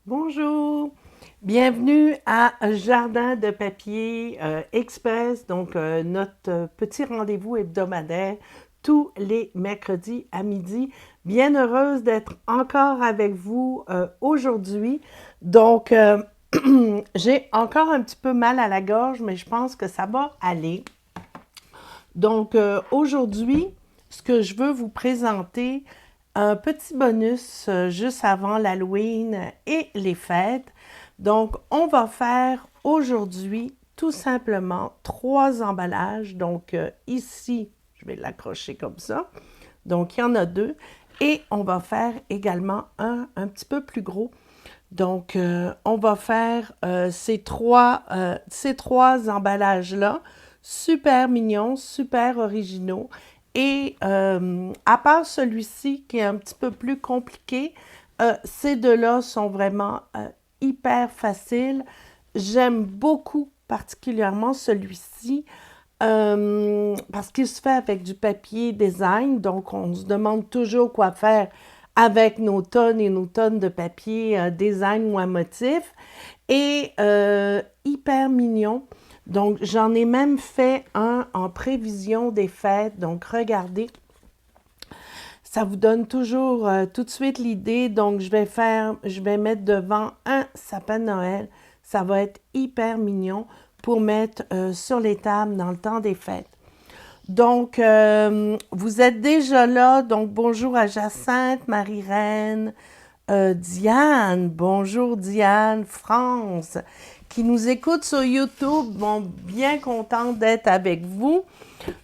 Bonjour, bienvenue à Jardin de papier express, donc notre petit rendez-vous hebdomadaire tous les mercredis à midi. Bien heureuse d'être encore avec vous aujourd'hui. Donc, j'ai encore un petit peu mal à la gorge, mais je pense que ça va aller. Donc, aujourd'hui, ce que je veux vous présenter, un petit bonus juste avant l'Halloween et les fêtes. Donc, on va faire aujourd'hui tout simplement 3 emballages. Donc, ici, je vais l'accrocher comme ça. Donc, il y en a 2. Et on va faire également un petit peu plus gros. Donc, on va faire ces trois emballages-là, super mignons, super originaux. Et à part celui-ci qui est un petit peu plus compliqué, ces deux-là sont vraiment hyper faciles. J'aime beaucoup particulièrement celui-ci parce qu'il se fait avec du papier design, donc on se demande toujours quoi faire avec nos tonnes et nos tonnes de papier design ou à motif. Et hyper mignon. Donc, j'en ai même fait un en prévision des fêtes. Donc, regardez, ça vous donne toujours tout de suite l'idée. Donc, je vais mettre devant un sapin de Noël. Ça va être hyper mignon pour mettre sur les tables dans le temps des fêtes. Donc, vous êtes déjà là. Donc, bonjour à Jacinthe, Marie-Reine, Diane. Bonjour Diane, France, qui nous écoute sur YouTube. Bon, bien contente d'être avec vous.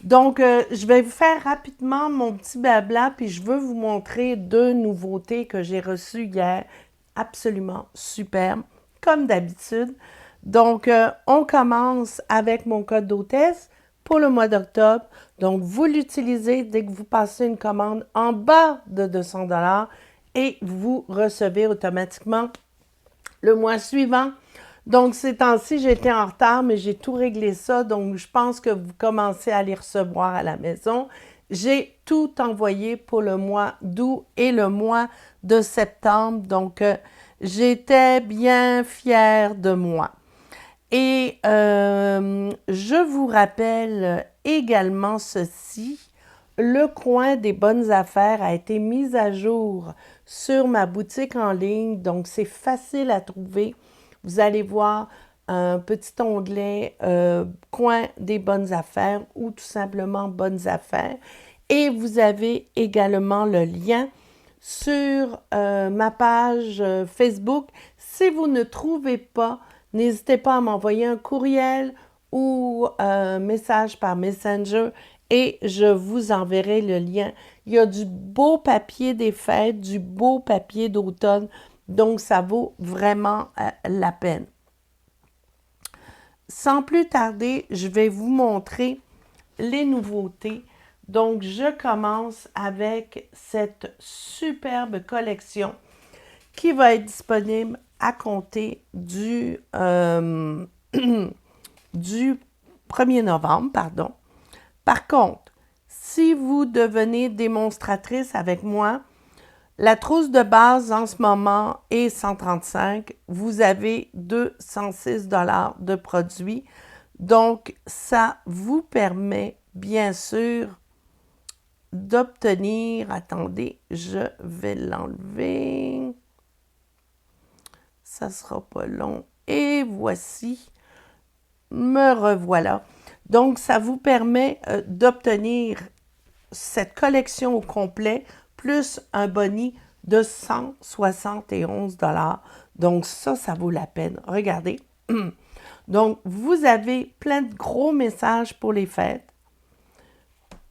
Donc, je vais vous faire rapidement mon petit blabla, puis je veux vous montrer 2 nouveautés que j'ai reçues hier. Absolument superbes, comme d'habitude. Donc, on commence avec mon code d'hôtesse pour le mois d'octobre. Donc, vous l'utilisez dès que vous passez une commande en bas de 200 et vous recevez automatiquement le mois suivant. Donc, ces temps-ci, j'étais en retard, mais j'ai tout réglé ça. Donc, je pense que vous commencez à les recevoir à la maison. J'ai tout envoyé pour le mois d'août et le mois de septembre. Donc, j'étais bien fière de moi. Et je vous rappelle également ceci. Le coin des bonnes affaires a été mis à jour sur ma boutique en ligne, donc c'est facile à trouver. Vous allez voir un petit onglet coin des bonnes affaires ou tout simplement bonnes affaires. Et vous avez également le lien sur ma page Facebook. Si vous ne trouvez pas, n'hésitez pas à m'envoyer un courriel ou un message par Messenger et je vous enverrai le lien. Il y a du beau papier des fêtes, du beau papier d'automne, donc ça vaut vraiment la peine. Sans plus tarder, je vais vous montrer les nouveautés. Donc, je commence avec cette superbe collection qui va être disponible à compter du 1er novembre, pardon. Par contre, si vous devenez démonstratrice avec moi, la trousse de base en ce moment est 135. Vous avez 206 de produits. Donc, ça vous permet, bien sûr, d'obtenir... Attendez, je vais l'enlever. Ça sera pas long. Et voici, me revoilà. Donc, ça vous permet d'obtenir cette collection au complet, plus un boni de 171 $. Donc, ça vaut la peine. Regardez. Donc, vous avez plein de gros messages pour les fêtes.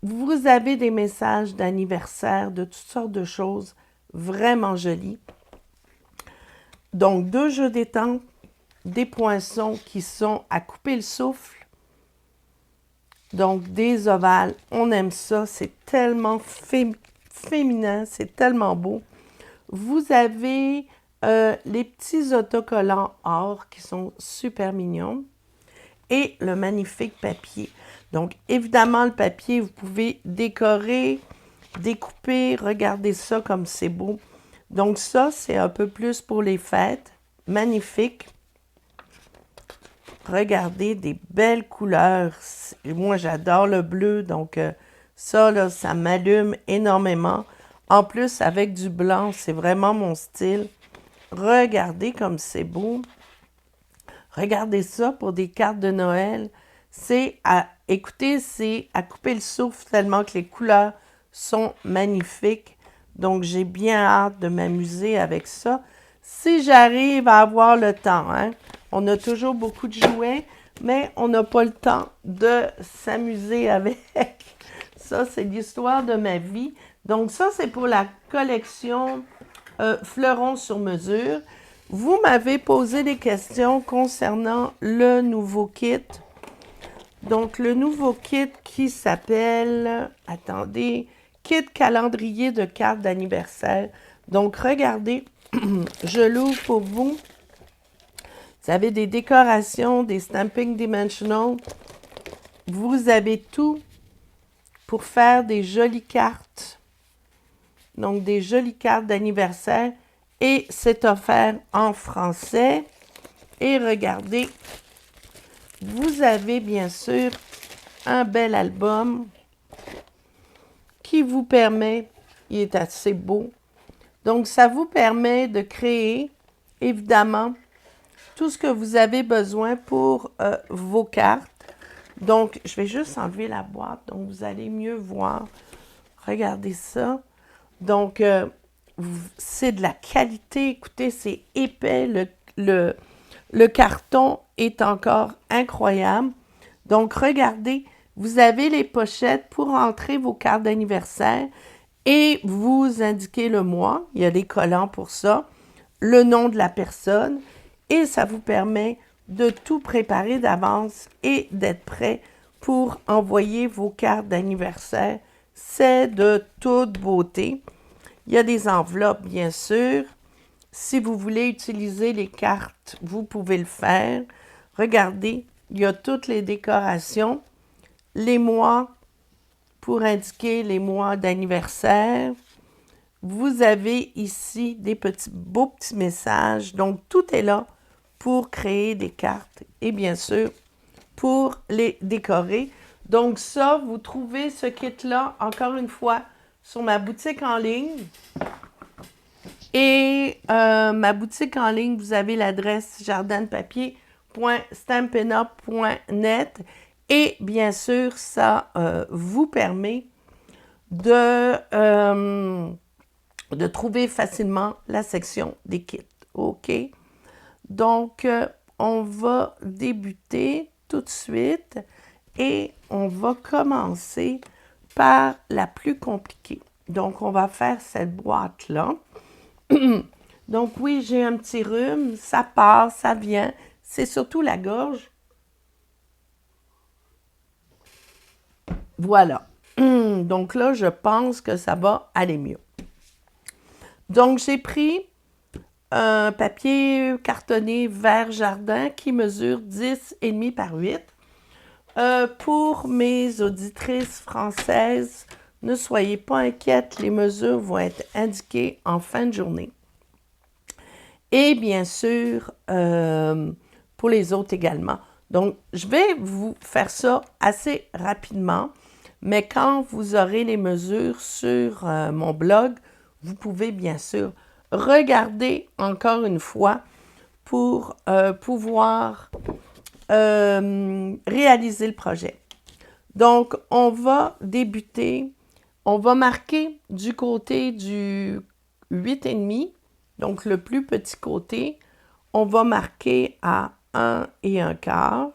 Vous avez des messages d'anniversaire, de toutes sortes de choses vraiment jolies. Donc, 2 jeux d'étangs, des poinçons qui sont à couper le souffle. Donc, des ovales, on aime ça, c'est tellement féminin, c'est tellement beau. Vous avez les petits autocollants or qui sont super mignons et le magnifique papier. Donc, évidemment, le papier, vous pouvez décorer, découper, regardez ça comme c'est beau. Donc, ça, c'est un peu plus pour les fêtes. magnifiques. Regardez, des belles couleurs. Moi, j'adore le bleu, donc ça, là, ça m'allume énormément. En plus, avec du blanc, c'est vraiment mon style. Regardez comme c'est beau. Regardez ça pour des cartes de Noël. Écoutez, c'est à couper le souffle tellement que les couleurs sont magnifiques. Donc, j'ai bien hâte de m'amuser avec ça. Si j'arrive à avoir le temps, hein. On a toujours beaucoup de jouets, mais on n'a pas le temps de s'amuser avec. Ça, c'est l'histoire de ma vie. Donc, ça, c'est pour la collection Fleurons sur mesure. Vous m'avez posé des questions concernant le nouveau kit. Donc, le nouveau kit qui s'appelle, attendez, kit calendrier de cartes d'anniversaire. Donc, regardez, je l'ouvre pour vous. Vous avez des décorations, des stamping dimensional. Vous avez tout pour faire des jolies cartes. Donc, des jolies cartes d'anniversaire. Et c'est offert en français. Et regardez, vous avez bien sûr un bel album qui vous permet, il est assez beau, donc ça vous permet de créer, évidemment, tout ce que vous avez besoin pour vos cartes. Donc, je vais juste enlever la boîte, donc vous allez mieux voir. Regardez ça. Donc, c'est de la qualité. Écoutez, c'est épais. Le carton est encore incroyable. Donc, regardez, vous avez les pochettes pour entrer vos cartes d'anniversaire et vous indiquez le mois. Il y a des collants pour ça, le nom de la personne et ça vous permet de tout préparer d'avance et d'être prêt pour envoyer vos cartes d'anniversaire. C'est de toute beauté. Il y a des enveloppes, bien sûr. Si vous voulez utiliser les cartes, vous pouvez le faire. Regardez, il y a toutes les décorations, les mois pour indiquer les mois d'anniversaire. Vous avez ici des beaux petits messages. Donc, tout est là pour créer des cartes et bien sûr, pour les décorer. Donc ça, vous trouvez ce kit-là, encore une fois, sur ma boutique en ligne. Et ma boutique en ligne, vous avez l'adresse jardindepapier.stampinup.net. Et bien sûr, ça vous permet de trouver facilement la section des kits. OK? Donc, on va débuter tout de suite et on va commencer par la plus compliquée. Donc, on va faire cette boîte-là. Donc, oui, j'ai un petit rhume, ça passe, ça vient. C'est surtout la gorge. Voilà. Donc là, je pense que ça va aller mieux. Donc, j'ai pris un papier cartonné vert jardin qui mesure 10,5 par 8. Pour mes auditrices françaises, ne soyez pas inquiètes, les mesures vont être indiquées en fin de journée. Et bien sûr, pour les autres également. Donc, je vais vous faire ça assez rapidement, mais quand vous aurez les mesures sur mon blog, vous pouvez bien sûr regarder encore une fois pour pouvoir réaliser le projet. Donc, on va débuter, on va marquer du côté du 8,5, donc le plus petit côté, on va marquer à 1,25.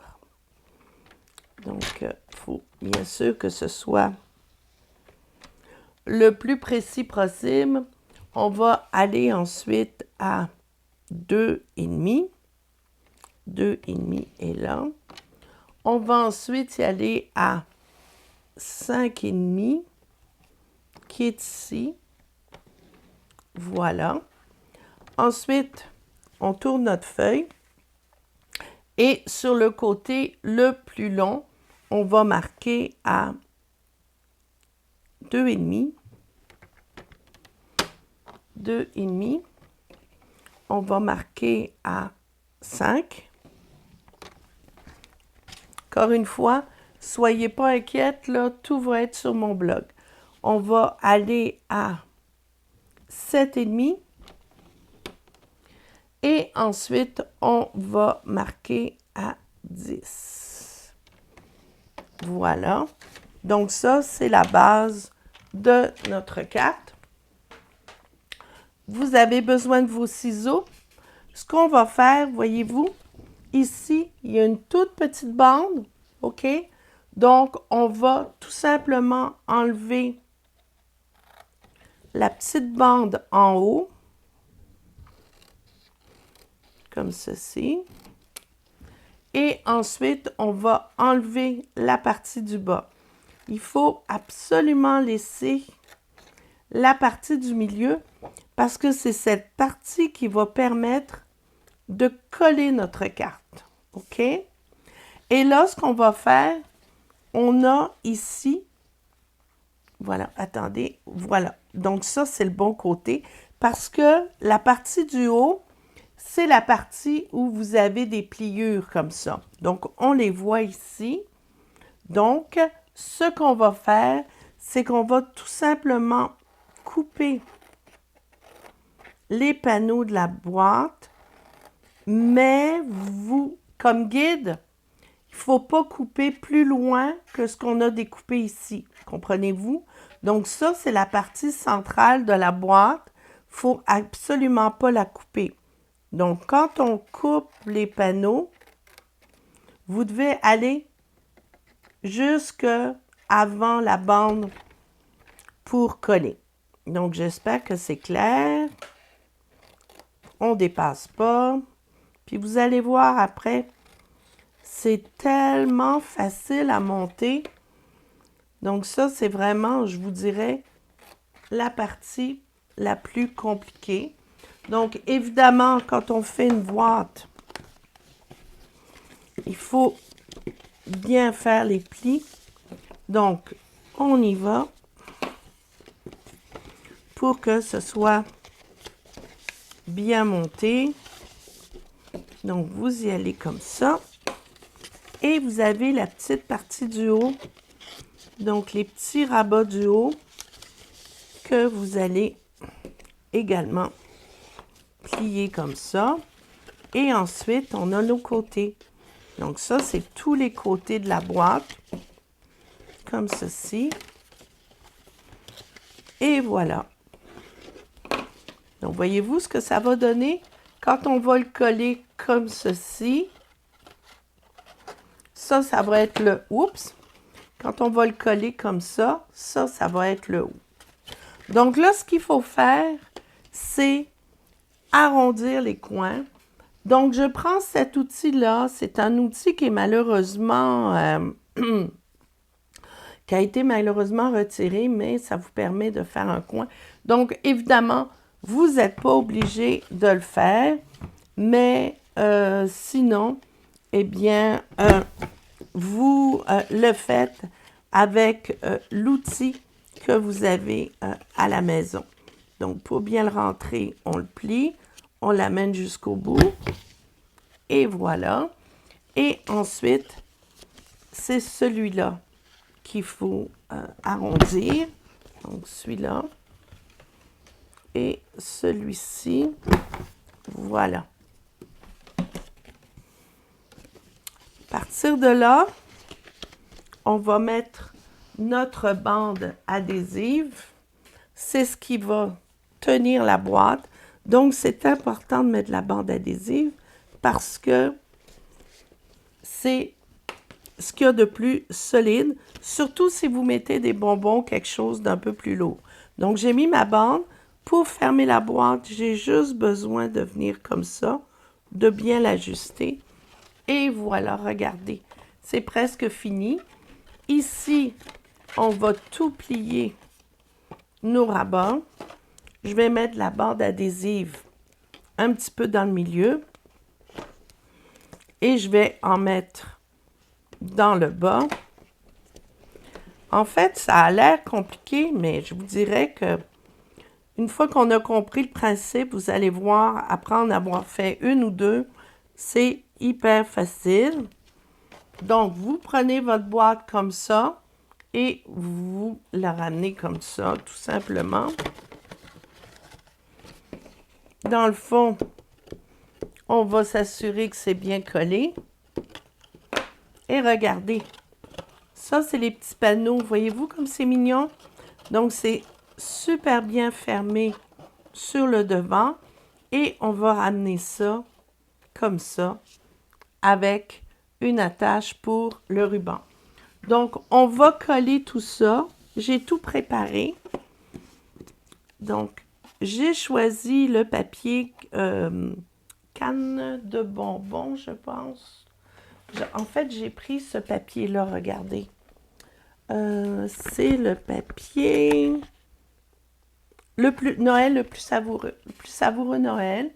Donc, il faut bien sûr que ce soit le plus précis possible. On va aller ensuite à 2,5. 2,5 est là. On va ensuite y aller à 5,5 qui est ici. Voilà. Ensuite, on tourne notre feuille et sur le côté le plus long, on va marquer à 2,5. 2,5. on va marquer à 5. Encore une fois, soyez pas inquiètes, là, tout va être sur mon blog. On va aller à 7,5. Et ensuite, on va marquer à 10. Voilà. Donc ça, c'est la base de notre carte. Vous avez besoin de vos ciseaux. Ce qu'on va faire, voyez-vous, ici, il y a une toute petite bande, OK? Donc, on va tout simplement enlever la petite bande en haut, comme ceci. Et ensuite, on va enlever la partie du bas. Il faut absolument laisser la partie du milieu parce que c'est cette partie qui va permettre de coller notre carte. OK? Et là, ce qu'on va faire, on a ici, voilà, attendez, voilà. Donc ça, c'est le bon côté parce que la partie du haut, c'est la partie où vous avez des pliures comme ça. Donc, on les voit ici. Donc, ce qu'on va faire, c'est qu'on va tout simplement couper les panneaux de la boîte, mais vous, comme guide, il ne faut pas couper plus loin que ce qu'on a découpé ici. Comprenez-vous? Donc, ça, c'est la partie centrale de la boîte. Il ne faut absolument pas la couper. Donc, quand on coupe les panneaux, vous devez aller jusque avant la bande pour coller. Donc, j'espère que c'est clair. On ne dépasse pas. Puis, vous allez voir après, c'est tellement facile à monter. Donc, ça, c'est vraiment, je vous dirais, la partie la plus compliquée. Donc, évidemment, quand on fait une boîte, il faut bien faire les plis. Donc, on y va pour que ce soit bien monté. Donc, vous y allez comme ça. Et vous avez la petite partie du haut. Donc, les petits rabats du haut que vous allez également plier comme ça. Et ensuite, on a nos côtés. Donc, ça, c'est tous les côtés de la boîte. Comme ceci. Et voilà. Donc, voyez-vous ce que ça va donner? Quand on va le coller comme ceci, ça va être le « oups ». Quand on va le coller comme ça va être le « ou ». Donc là, ce qu'il faut faire, c'est arrondir les coins. Donc, je prends cet outil-là. C'est un outil qui est malheureusement... qui a été malheureusement retiré, mais ça vous permet de faire un coin. Donc, évidemment, vous n'êtes pas obligé de le faire, mais sinon, eh bien, vous le faites avec l'outil que vous avez à la maison. Donc, pour bien le rentrer, on le plie, on l'amène jusqu'au bout, et voilà. Et ensuite, c'est celui-là qu'il faut arrondir. Donc, celui-là. Et celui-ci. Voilà. À partir de là, on va mettre notre bande adhésive. C'est ce qui va tenir la boîte. Donc, c'est important de mettre la bande adhésive parce que c'est ce qu'il y a de plus solide, surtout si vous mettez des bonbons, quelque chose d'un peu plus lourd. Donc, j'ai mis ma bande. Pour fermer la boîte, j'ai juste besoin de venir comme ça, de bien l'ajuster. Et voilà, regardez, c'est presque fini. Ici, on va tout plier nos rabats. Je vais mettre la bande adhésive un petit peu dans le milieu. Et je vais en mettre dans le bas. En fait, ça a l'air compliqué, mais je vous dirais que Une fois qu'on a compris le principe, vous allez voir, après en avoir fait une ou deux, c'est hyper facile. Donc, vous prenez votre boîte comme ça et vous la ramenez comme ça, tout simplement. Dans le fond, on va s'assurer que c'est bien collé. Et regardez, ça, c'est les petits panneaux. Voyez-vous comme c'est mignon? Donc, c'est super bien fermé sur le devant. Et on va ramener ça comme ça avec une attache pour le ruban. Donc, on va coller tout ça. J'ai tout préparé. Donc, j'ai choisi le papier canne de bonbons, je pense. En fait, j'ai pris ce papier-là, regardez. C'est le papier Noël le plus savoureux Noël.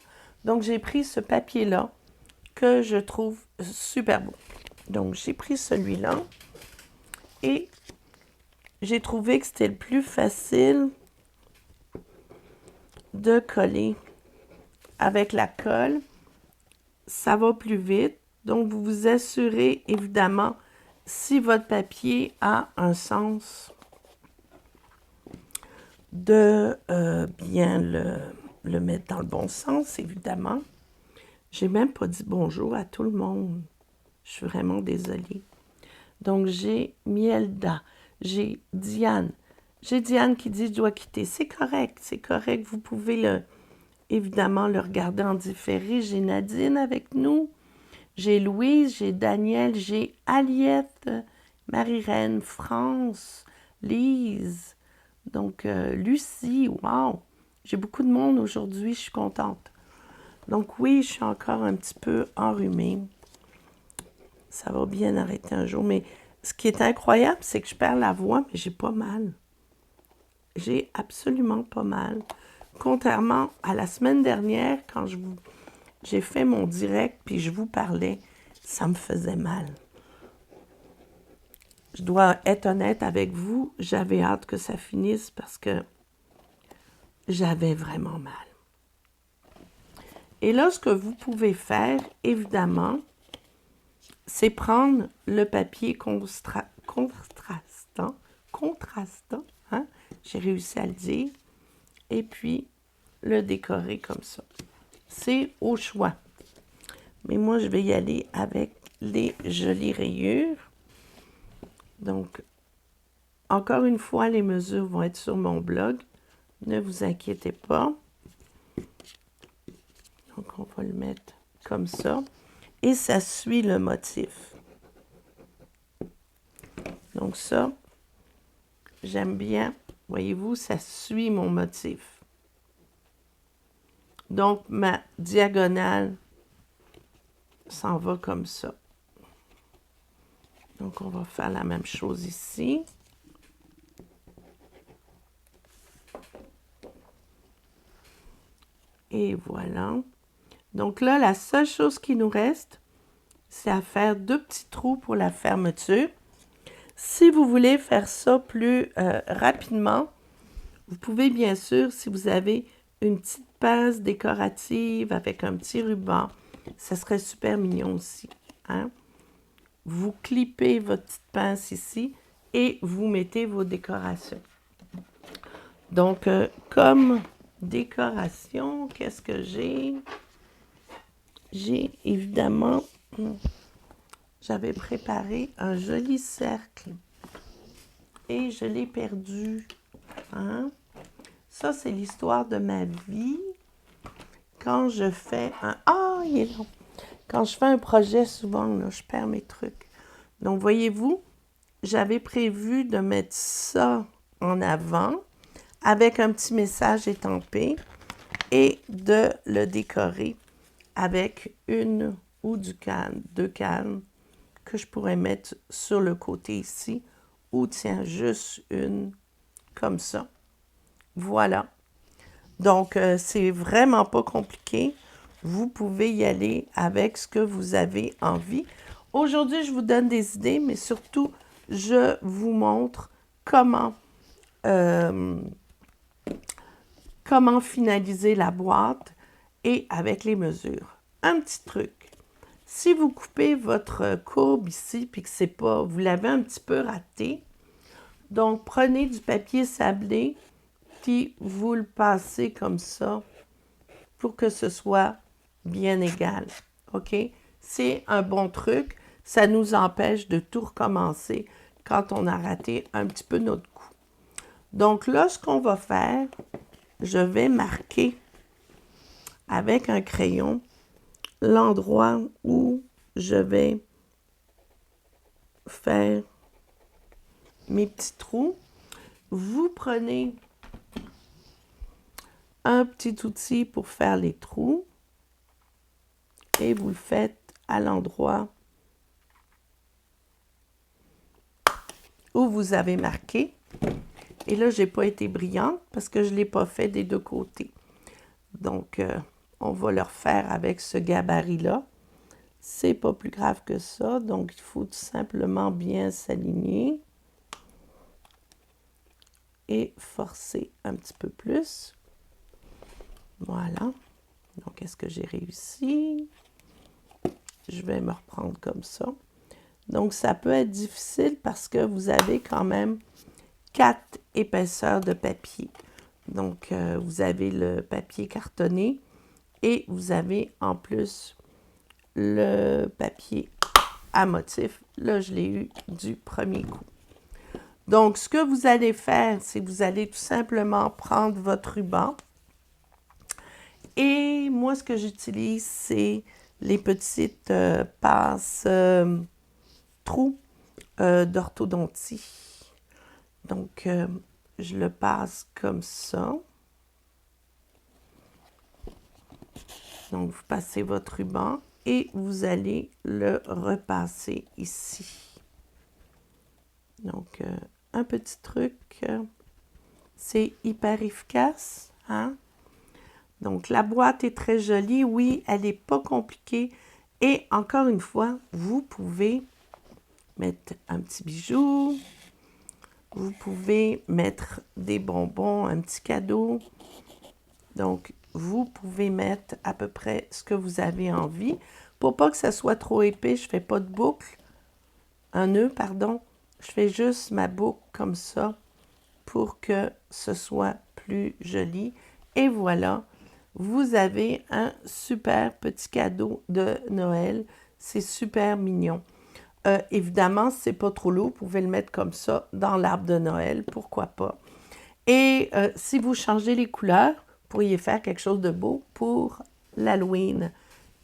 Donc, j'ai pris ce papier-là que je trouve super beau. Donc, j'ai pris celui-là et j'ai trouvé que c'était le plus facile de coller avec la colle. Ça va plus vite. Donc, vous vous assurez, évidemment, si votre papier a un sens, de bien le mettre dans le bon sens, évidemment. J'ai même pas dit bonjour à tout le monde. Je suis vraiment désolée. Donc, j'ai Mielda, j'ai Diane. J'ai Diane qui dit « Je dois quitter ». C'est correct, c'est correct. Vous pouvez évidemment le regarder en différé. J'ai Nadine avec nous. J'ai Louise, j'ai Daniel, j'ai Aliette, Marie-Reine, France, Lise. Donc, Lucie, wow! J'ai beaucoup de monde aujourd'hui, je suis contente. Donc oui, je suis encore un petit peu enrhumée. Ça va bien arrêter un jour. Mais ce qui est incroyable, c'est que je perds la voix, mais j'ai pas mal. J'ai absolument pas mal. Contrairement à la semaine dernière, quand j'ai fait mon direct puis je vous parlais, ça me faisait mal. Je dois être honnête avec vous, j'avais hâte que ça finisse parce que j'avais vraiment mal. Et là, ce que vous pouvez faire, évidemment, c'est prendre le papier contrastant, hein? J'ai réussi à le dire, et puis le décorer comme ça. C'est au choix. Mais moi, je vais y aller avec les jolies rayures. Donc, encore une fois, les mesures vont être sur mon blog. Ne vous inquiétez pas. Donc, on va le mettre comme ça. Et ça suit le motif. Donc ça, j'aime bien. Voyez-vous, ça suit mon motif. Donc, ma diagonale s'en va comme ça. Donc, on va faire la même chose ici. Et voilà. Donc là, la seule chose qui nous reste, c'est à faire 2 petits trous pour la fermeture. Si vous voulez faire ça plus rapidement, vous pouvez bien sûr, si vous avez une petite pince décorative avec un petit ruban, ça serait super mignon aussi. Hein? Vous clippez votre petite pince ici et vous mettez vos décorations. Donc, comme décoration, qu'est-ce que j'ai? J'ai évidemment, j'avais préparé un joli cercle et je l'ai perdu. Hein? Ça, c'est l'histoire de ma vie. Quand je fais un... Ah, il est long! Quand je fais un projet, souvent, là, je perds mes trucs. Donc, voyez-vous, j'avais prévu de mettre ça en avant avec un petit message étampé et de le décorer avec une ou deux cannes que je pourrais mettre sur le côté ici ou tiens, juste une comme ça. Voilà. Donc, c'est vraiment pas compliqué. Vous pouvez y aller avec ce que vous avez envie. Aujourd'hui, je vous donne des idées, mais surtout, je vous montre comment comment finaliser la boîte et avec les mesures. Un petit truc. Si vous coupez votre courbe ici, puis que c'est pas, vous l'avez un petit peu raté, donc prenez du papier sablé, puis vous le passez comme ça pour que ce soit bien égal. OK? C'est un bon truc. Ça nous empêche de tout recommencer quand on a raté un petit peu notre coup. Donc là, ce qu'on va faire, je vais marquer avec un crayon l'endroit où je vais faire mes petits trous. Vous prenez un petit outil pour faire les trous et vous le faites à l'endroit où vous avez marqué. Et là, je n'ai pas été brillante parce que je ne l'ai pas fait des deux côtés. Donc, on va le refaire avec ce gabarit-là. C'est pas plus grave que ça. Donc, il faut tout simplement bien s'aligner et forcer un petit peu plus. Voilà. Donc, est-ce que j'ai réussi? Je vais me reprendre comme ça. Donc, ça peut être difficile parce que vous avez quand même 4 épaisseurs de papier. Donc, vous avez le papier cartonné et vous avez en plus le papier à motif. Là, je l'ai eu du premier coup. Donc, ce que vous allez faire, c'est que vous allez tout simplement prendre votre ruban. Et moi, ce que j'utilise, c'est les petites passes trous d'orthodontie. Donc, je le passe comme ça. Donc, vous passez votre ruban et vous allez le repasser ici. Donc, un petit truc, c'est hyper efficace, hein? Donc, la boîte est très jolie. Oui, elle n'est pas compliquée. Et encore une fois, vous pouvez mettre un petit bijou. Vous pouvez mettre des bonbons, un petit cadeau. Donc, vous pouvez mettre à peu près ce que vous avez envie. Pour pas que ça soit trop épais, je ne fais pas de boucle. Un nœud, pardon. Je fais juste ma boucle comme ça pour que ce soit plus joli. Et voilà, vous avez un super petit cadeau de Noël. C'est super mignon. Évidemment, si ce n'est pas trop lourd, vous pouvez le mettre comme ça dans l'arbre de Noël, pourquoi pas. Et si vous changez les couleurs, vous pourriez faire quelque chose de beau pour l'Halloween,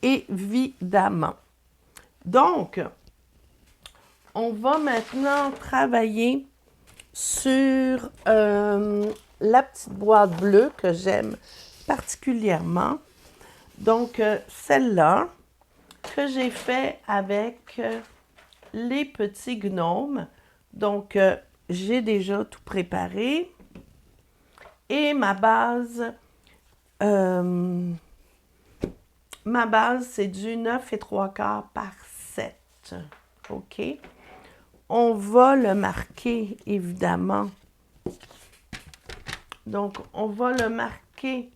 évidemment. Donc, on va maintenant travailler sur la petite boîte bleue que j'aime particulièrement. Donc, celle-là que j'ai fait avec les petits gnomes. Donc, j'ai déjà tout préparé. Et ma base, c'est du 9 3/4 par 7. OK? On va le marquer, évidemment. Donc, on va le marquer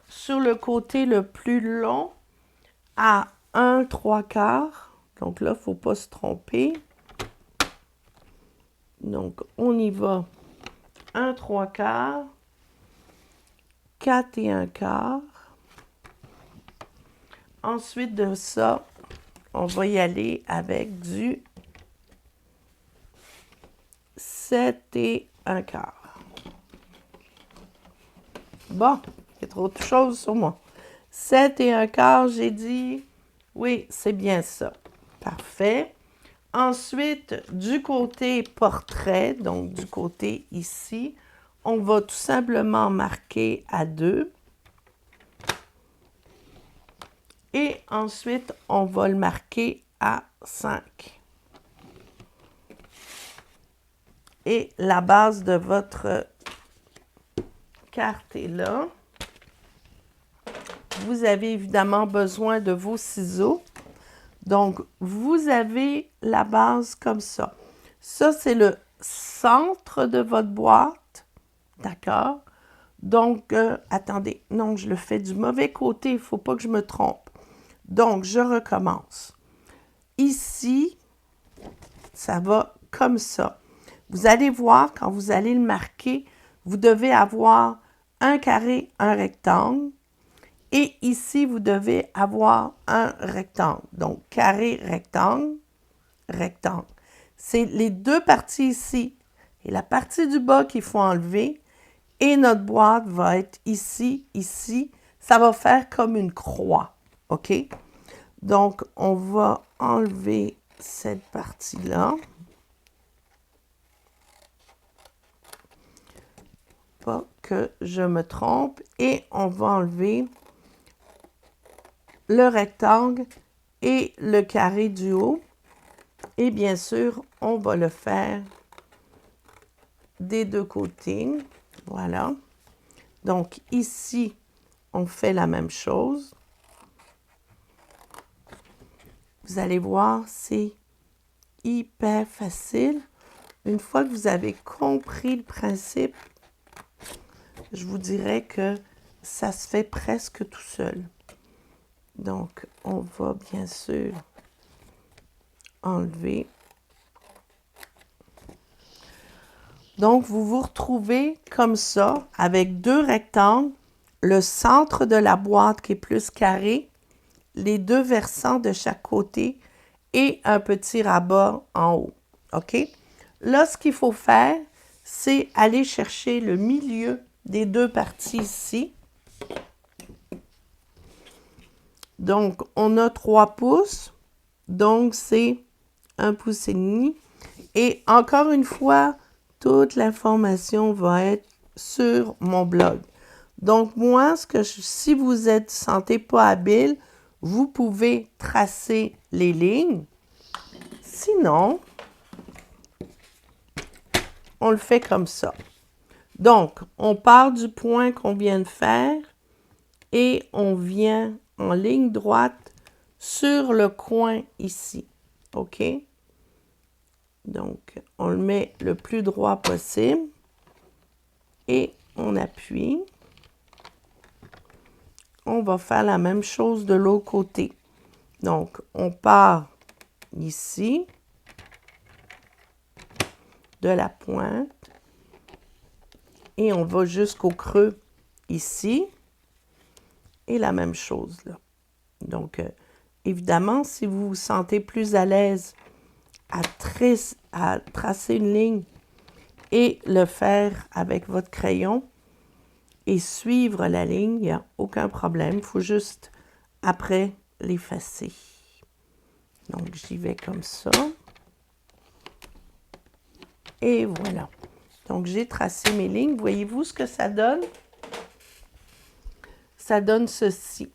sur le côté le plus long à 1 3/4. Donc là, il ne faut pas se tromper. Donc, on y va. 1 3/4, 4 1/4. Ensuite de ça, on va y aller avec du 7 1/4. Bon, il y a trop de choses sur moi. 7 1/4, j'ai dit. Oui, c'est bien ça. Parfait. Ensuite, du côté portrait, donc du côté ici, on va tout simplement marquer à 2. Et ensuite, on va le marquer à 5. Et la base de votre carte est là. Vous avez évidemment besoin de vos ciseaux. Donc, vous avez la base comme ça. Ça, c'est le centre de votre boîte. D'accord? Donc, attendez, non, je le fais du mauvais côté, il ne faut pas que je me trompe. Donc, je recommence. Ici, ça va comme ça. Vous allez voir, quand vous allez le marquer, vous devez avoir un carré, un rectangle. Et ici, vous devez avoir un rectangle. Donc, carré, rectangle, rectangle. C'est les deux parties ici et la partie du bas qu'il faut enlever. Et notre boîte va être ici, ici. Ça va faire comme une croix. OK? Donc, on va enlever cette partie-là. Pas que je me trompe. Et on va enlever le rectangle et le carré du haut. Et bien sûr, on va le faire des deux côtés. Voilà. Donc, ici, on fait la même chose. Vous allez voir, c'est hyper facile. Une fois que vous avez compris le principe, je vous dirais que ça se fait presque tout seul. Donc, on va bien sûr enlever. Donc, vous vous retrouvez comme ça, avec deux rectangles, le centre de la boîte qui est plus carré, les deux versants de chaque côté et un petit rabat en haut. OK? Là, ce qu'il faut faire, c'est aller chercher le milieu des deux parties ici. Donc, on a 3 pouces. Donc, c'est 1 pouce et demi. Et encore une fois, toute l'information va être sur mon blog. Donc, moi, si vous êtes sentez pas habile, vous pouvez tracer les lignes. Sinon, on le fait comme ça. Donc, on part du point qu'on vient de faire et on vient en ligne droite sur le coin ici. OK? Donc, on le met le plus droit possible et on appuie. On va faire la même chose de l'autre côté. Donc, on part ici de la pointe et on va jusqu'au creux ici et la même chose là. Donc, évidemment, si vous vous sentez plus à l'aise à tracer une ligne et le faire avec votre crayon et suivre la ligne, il n'y a aucun problème. Il faut juste, après, l'effacer. Donc, j'y vais comme ça. Et voilà. Donc, j'ai tracé mes lignes. Voyez-vous ce que ça donne? Ça donne ceci.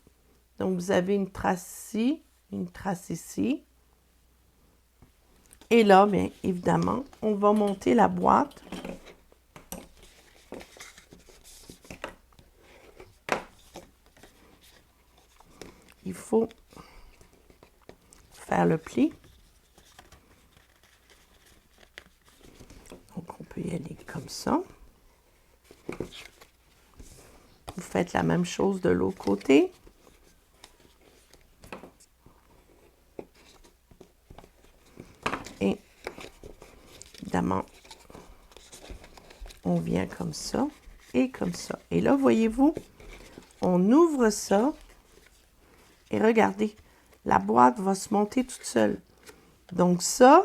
Donc, vous avez une trace ici, une trace ici. Et là, bien évidemment, on va monter la boîte. Il faut faire le pli. Donc, on peut y aller comme ça. Vous faites la même chose de l'autre côté. Et évidemment, on vient comme ça et comme ça. Et là, voyez-vous, on ouvre ça et regardez, la boîte va se monter toute seule. Donc ça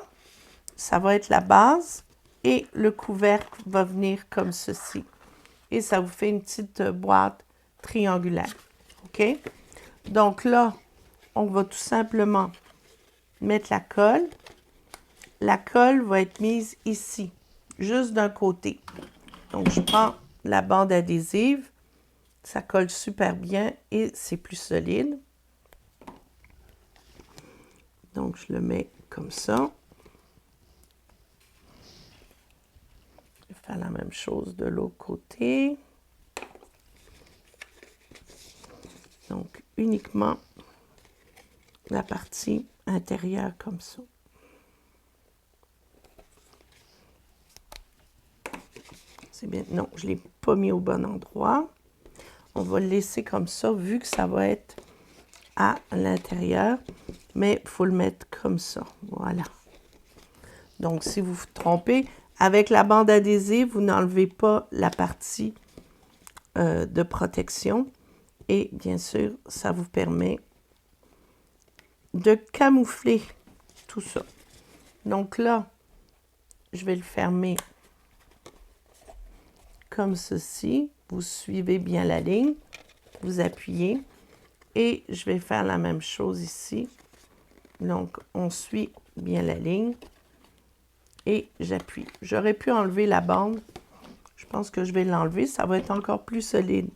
va être la base et le couvercle va venir comme ceci. Et ça vous fait une petite boîte triangulaire. OK? Donc là, on va tout simplement mettre la colle. La colle va être mise ici, juste d'un côté. Donc, je prends la bande adhésive. Ça colle super bien et c'est plus solide. Donc, je le mets comme ça. Je vais faire la même chose de l'autre côté. Donc, uniquement la partie intérieure comme ça. C'est bien. Non, je ne l'ai pas mis au bon endroit. On va le laisser comme ça, vu que ça va être à l'intérieur. Mais il faut le mettre comme ça. Voilà. Donc, si vous vous trompez, avec la bande adhésive, vous n'enlevez pas la partie de protection. Et bien sûr, ça vous permet de camoufler tout ça. Donc là, je vais le fermer comme ceci. Vous suivez bien la ligne, vous appuyez et je vais faire la même chose ici. Donc, on suit bien la ligne et j'appuie. J'aurais pu enlever la bande. Je pense que je vais l'enlever. Ça va être encore plus solide.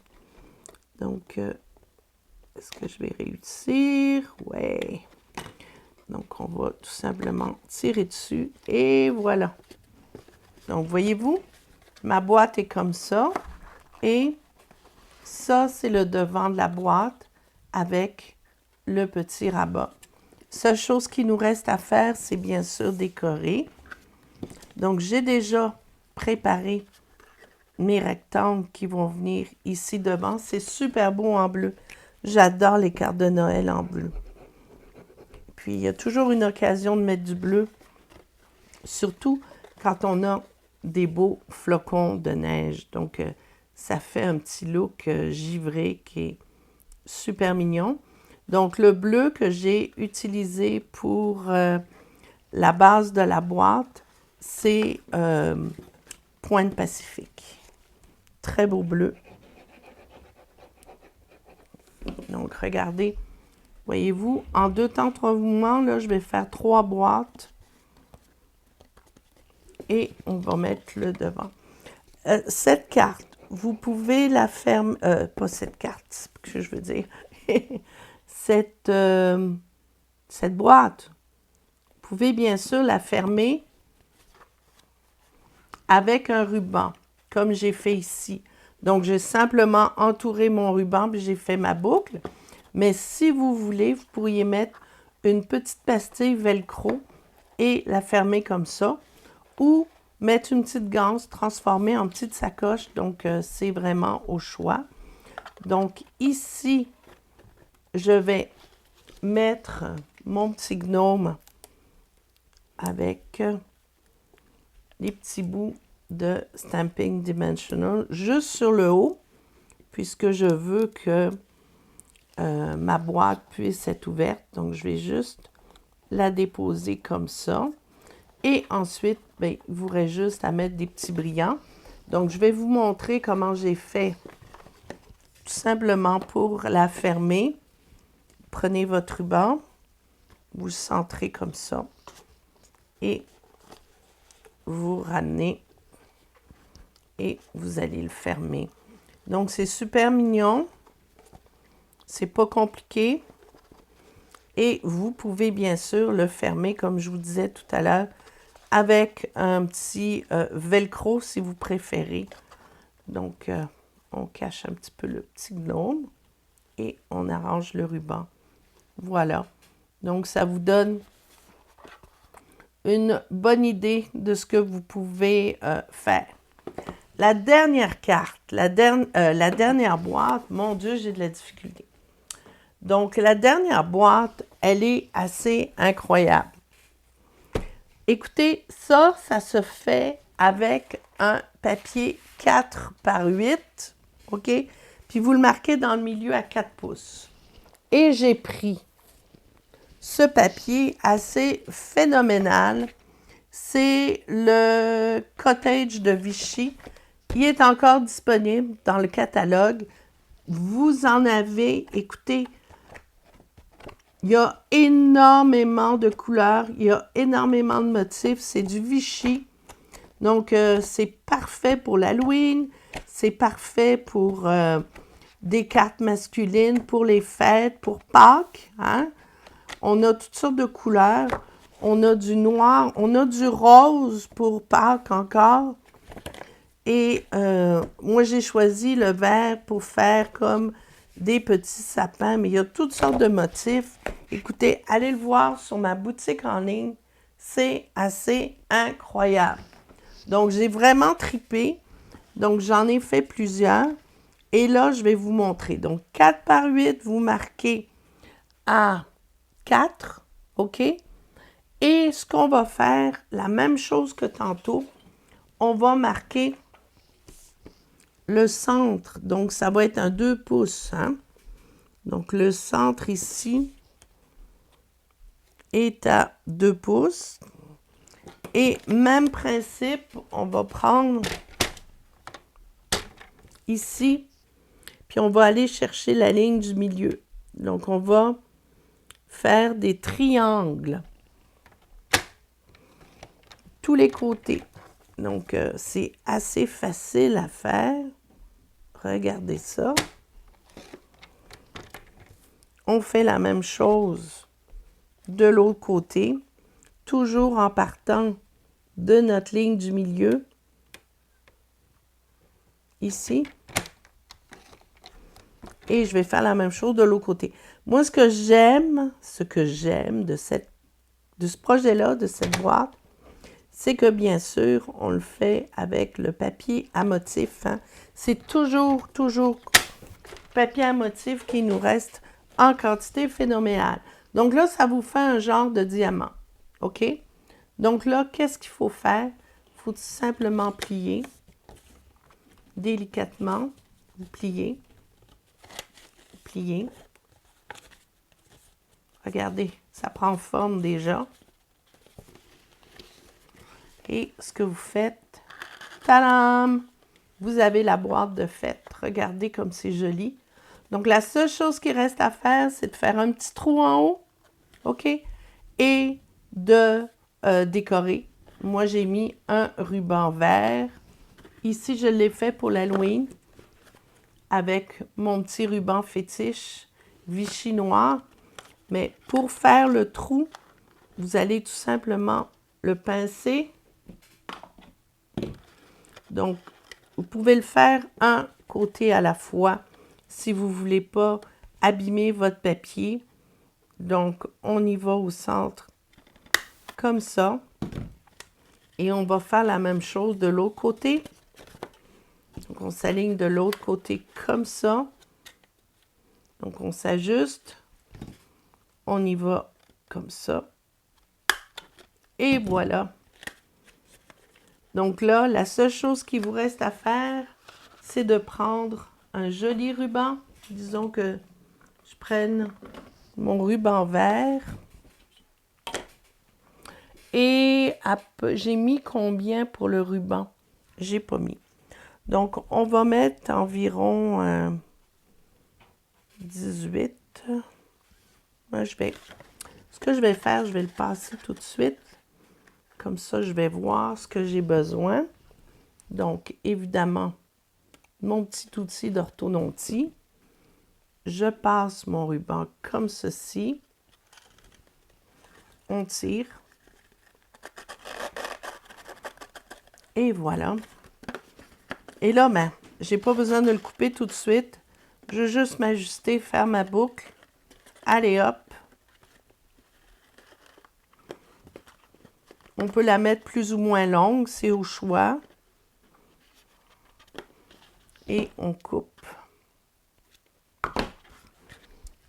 Donc, est-ce que je vais réussir? Ouais. Donc, on va tout simplement tirer dessus et voilà. Donc, voyez-vous, ma boîte est comme ça et ça, c'est le devant de la boîte avec le petit rabat. Seule chose qui nous reste à faire, c'est bien sûr décorer. Donc, j'ai déjà préparé mes rectangles qui vont venir ici devant. C'est super beau en bleu. J'adore les cartes de Noël en bleu. Puis, il y a toujours une occasion de mettre du bleu, surtout quand on a des beaux flocons de neige. Donc, ça fait un petit look givré qui est super mignon. Donc, le bleu que j'ai utilisé pour la base de la boîte, c'est Pointe Pacifique. Très beau bleu. Donc, regardez. Voyez-vous, en 2 temps, 3 mouvements, là, je vais faire 3 boîtes. Et on va mettre le devant. Cette carte, vous pouvez la fermer... pas cette carte, c'est ce que je veux dire. cette boîte, vous pouvez bien sûr la fermer avec un ruban, comme j'ai fait ici. Donc, j'ai simplement entouré mon ruban, puis j'ai fait ma boucle. Mais si vous voulez, vous pourriez mettre une petite pastille velcro et la fermer comme ça. Ou mettre une petite ganse transformée en petite sacoche. Donc, c'est vraiment au choix. Donc, ici, je vais mettre mon petit gnome avec les petits bouts de Stamping Dimensional juste sur le haut, puisque je veux que ma boîte puisse être ouverte. Donc, je vais juste la déposer comme ça. Et ensuite, bien, il vous reste juste à mettre des petits brillants. Donc, je vais vous montrer comment j'ai fait tout simplement pour la fermer. Prenez votre ruban, vous le centrez comme ça et vous ramenez et vous allez le fermer. Donc, c'est super mignon. C'est pas compliqué. Et vous pouvez bien sûr le fermer, comme je vous disais tout à l'heure, avec un petit velcro si vous préférez. Donc, on cache un petit peu le petit gnome et on arrange le ruban. Voilà. Donc, ça vous donne une bonne idée de ce que vous pouvez faire. La dernière carte, la dernière boîte, mon Dieu, j'ai de la difficulté. Donc, la dernière boîte, elle est assez incroyable. Écoutez, ça se fait avec un papier 4 par 8, OK? Puis vous le marquez dans le milieu à 4 pouces. Et j'ai pris ce papier assez phénoménal. C'est le Cottage de Vichy. Il est encore disponible dans le catalogue. Vous en avez, écoutez, il y a énormément de couleurs, il y a énormément de motifs, c'est du Vichy. Donc, c'est parfait pour l'Halloween, c'est parfait pour des cartes masculines, pour les fêtes, pour Pâques. Hein? On a toutes sortes de couleurs. On a du noir, on a du rose pour Pâques encore. Et moi, j'ai choisi le vert pour faire comme des petits sapins, mais il y a toutes sortes de motifs. Écoutez, allez le voir sur ma boutique en ligne. C'est assez incroyable. Donc, j'ai vraiment tripé. Donc, j'en ai fait plusieurs. Et là, je vais vous montrer. Donc, 4 par 8, vous marquez à 4, OK? Et ce qu'on va faire, la même chose que tantôt, on va marquer le centre. Donc, ça va être un 2 pouces. Hein? Donc, le centre ici est à 2 pouces. Et même principe, on va prendre ici, puis on va aller chercher la ligne du milieu. Donc, on va faire des triangles. Tous les côtés. Donc, c'est assez facile à faire. Regardez ça. On fait la même chose de l'autre côté, toujours en partant de notre ligne du milieu, ici. Et je vais faire la même chose de l'autre côté. Moi, ce que j'aime de ce projet-là, de cette boîte, c'est que, bien sûr, on le fait avec le papier à motif. Hein? C'est toujours papier à motif qui nous reste en quantité phénoménale. Donc là, ça vous fait un genre de diamant. OK? Donc là, qu'est-ce qu'il faut faire? Il faut tout simplement plier délicatement. Vous pliez. Plier. Regardez, ça prend forme déjà. Et ce que vous faites, tadam! Vous avez la boîte de fête. Regardez comme c'est joli. Donc, la seule chose qui reste à faire, c'est de faire un petit trou en haut, OK? Et de décorer. Moi, j'ai mis un ruban vert. Ici, je l'ai fait pour l'Halloween avec mon petit ruban fétiche Vichy noir. Mais pour faire le trou, vous allez tout simplement le pincer. Donc, vous pouvez le faire un côté à la fois si vous ne voulez pas abîmer votre papier. Donc, on y va au centre comme ça. Et on va faire la même chose de l'autre côté. Donc, on s'aligne de l'autre côté comme ça. Donc, on s'ajuste. On y va comme ça. Et voilà. Donc là, la seule chose qui vous reste à faire, c'est de prendre un joli ruban. Disons que je prenne mon ruban vert. Et j'ai mis combien pour le ruban? J'ai pas mis. Donc, on va mettre environ 18. Moi, ce que je vais faire, je vais le passer tout de suite. Comme ça, je vais voir ce que j'ai besoin. Donc, évidemment, mon petit outil d'orthodontie. Je passe mon ruban comme ceci. On tire. Et voilà. Et là, ben, j'ai pas besoin de le couper tout de suite. Je veux juste m'ajuster, faire ma boucle. Allez, hop. On peut la mettre plus ou moins longue, c'est au choix. Et on coupe.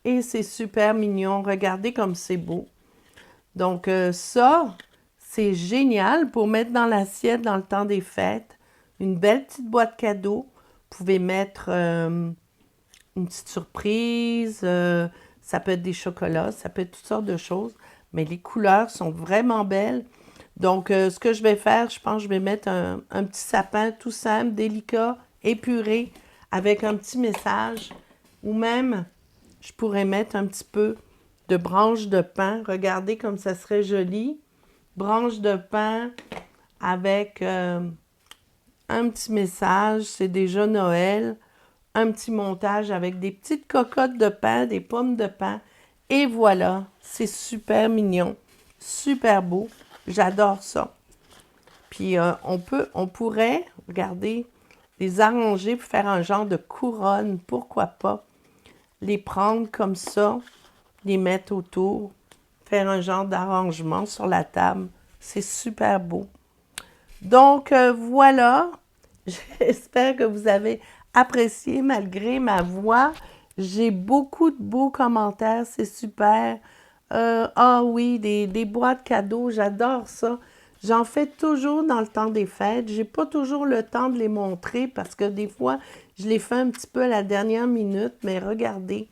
Et c'est super mignon. Regardez comme c'est beau. Donc ça, c'est génial pour mettre dans l'assiette dans le temps des fêtes. Une belle petite boîte cadeau. Vous pouvez mettre une petite surprise. Ça peut être des chocolats, ça peut être toutes sortes de choses. Mais les couleurs sont vraiment belles. Donc, ce que je vais faire, je pense que je vais mettre un petit sapin tout simple, délicat, épuré, avec un petit message. Ou même, je pourrais mettre un petit peu de branches de pin. Regardez comme ça serait joli. Branches de pin avec un petit message. C'est déjà Noël. Un petit montage avec des petites cocottes de pain, des pommes de pain. Et voilà, c'est super mignon, super beau. J'adore ça. Puis on pourrait, regardez, les arranger pour faire un genre de couronne. Pourquoi pas? Les prendre comme ça, les mettre autour, faire un genre d'arrangement sur la table. C'est super beau. Donc voilà, J'espère que vous avez apprécié malgré ma voix. J'ai beaucoup de beaux commentaires, c'est super. Ah oui, des boîtes cadeaux, j'adore ça. J'en fais toujours dans le temps des fêtes. J'ai pas toujours le temps de les montrer parce que des fois, je les fais un petit peu à la dernière minute, mais regardez.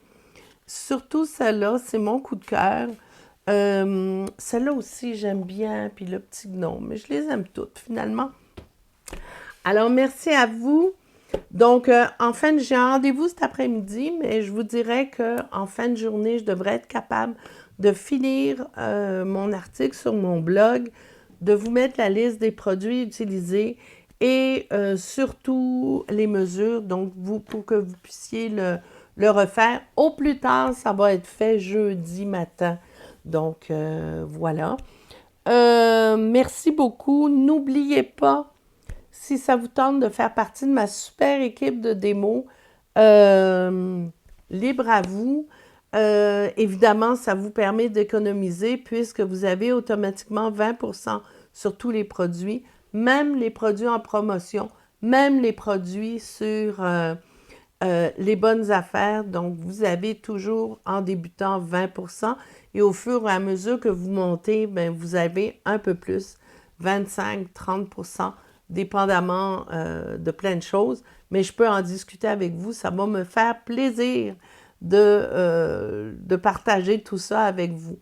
Surtout celle-là, c'est mon coup de cœur. Celle-là aussi, j'aime bien, puis le petit gnome, mais je les aime toutes finalement. Alors, merci à vous. Donc, en fin de, j'ai un rendez-vous cet après-midi, mais je vous dirais qu'en fin de journée, je devrais être capable de finir mon article sur mon blog, de vous mettre la liste des produits utilisés et surtout les mesures, donc vous, pour que vous puissiez le refaire. Au plus tard, ça va être fait jeudi matin. Donc, voilà. Merci beaucoup. N'oubliez pas si ça vous tente de faire partie de ma super équipe de démo, euh, libre à vous. Évidemment, ça vous permet d'économiser puisque vous avez automatiquement 20% sur tous les produits, même les produits en promotion, même les produits sur les bonnes affaires. Donc, vous avez toujours en débutant 20% et au fur et à mesure que vous montez, ben, vous avez un peu plus, 25-30%, dépendamment de plein de choses. Mais je peux en discuter avec vous. Ça va me faire plaisir de partager tout ça avec vous.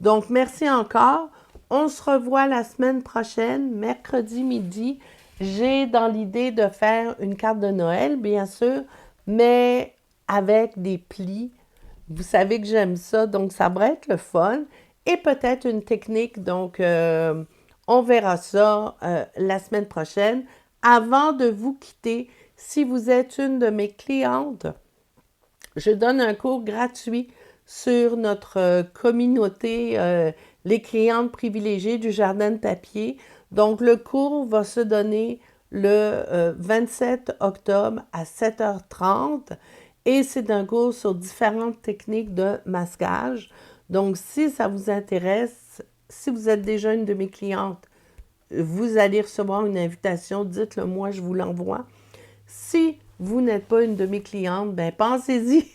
Donc, merci encore. On se revoit la semaine prochaine, mercredi midi. J'ai dans l'idée de faire une carte de Noël, bien sûr, mais avec des plis. Vous savez que j'aime ça, donc ça va être le fun. Et peut-être une technique, donc on verra ça la semaine prochaine. Avant de vous quitter, si vous êtes une de mes clientes, je donne un cours gratuit sur notre communauté, les clientes privilégiées du jardin de papier. Donc, le cours va se donner le 27 octobre à 7h30 et c'est un cours sur différentes techniques de masquage. Donc, si ça vous intéresse, si vous êtes déjà une de mes clientes, vous allez recevoir une invitation, dites-le moi, je vous l'envoie. Si vous n'êtes pas une de mes clientes, ben pensez-y.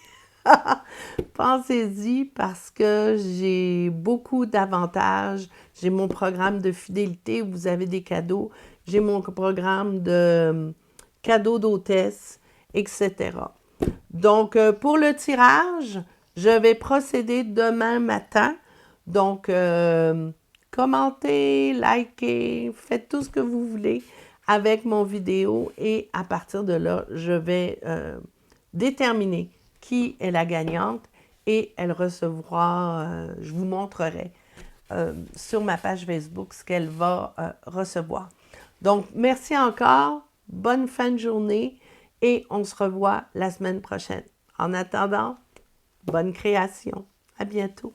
Pensez-y parce que j'ai beaucoup d'avantages. J'ai mon programme de fidélité où vous avez des cadeaux. J'ai mon programme de cadeaux d'hôtesse, etc. Donc, pour le tirage, je vais procéder demain matin. Donc, commentez, likez, faites tout ce que vous voulez avec mon vidéo et à partir de là, je vais déterminer qui est la gagnante et elle recevra, je vous montrerai sur ma page Facebook ce qu'elle va recevoir. Donc, merci encore, bonne fin de journée et on se revoit la semaine prochaine. En attendant, bonne création. À bientôt.